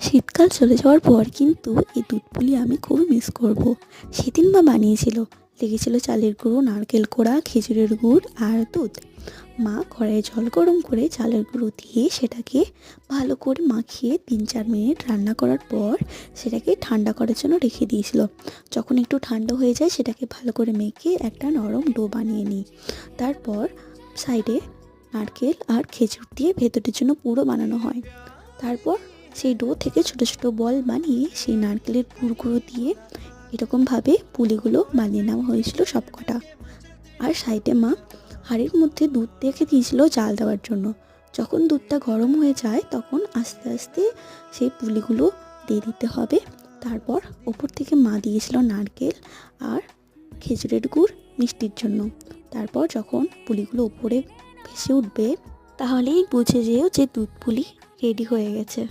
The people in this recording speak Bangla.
শীতকাল চলে যাওয়ার পর কিন্তু এই দুধ পুলি আমি খুব মিস করব। সেদিন মা বানিয়েছিল, লেগেছিল চালের গুঁড়ো, নারকেল কোড়া, খেজুরের গুড় আর দুধ। মা কড়াইয়ে জল গরম করে চালের গুঁড়ো দিয়ে সেটাকে ভালো করে মাখিয়ে 3-4 মিনিট রান্না করার পর সেটাকে ঠান্ডা করার জন্য রেখে দিয়েছিল। যখন একটু ঠান্ডা হয়ে যায় সেটাকে ভালো করে মেখে একটা নরম ডো বানিয়ে নিই। তারপর সাইডে নারকেল আর খেজুর দিয়ে ভেতরের জন্য পুরো বানানো হয়। তারপর সেই ডো থেকে ছোট ছোট বল বানিয়ে সেই নারকেলের পুরগুলো দিয়ে এরকমভাবে পুলিগুলো বানিয়ে নেওয়া হয়েছিল সবকটা। আর সাইডে মা হাঁড়ির মধ্যে দুধ রেখে দিয়েছিল জাল দেওয়ার জন্য। যখন দুধটা গরম হয়ে যায় তখন আস্তে আস্তে সেই পুলিগুলো দিয়ে দিতে হবে। তারপর ওপর থেকে মা দিয়েছিল নারকেল আর খেজুরের গুড় মিষ্টির জন্য। তারপর যখন পুলিগুলো উপরে ভেসে উঠবে তাহলেই বুঝে যেও যে দুধ পুলি রেডি হয়ে গেছে।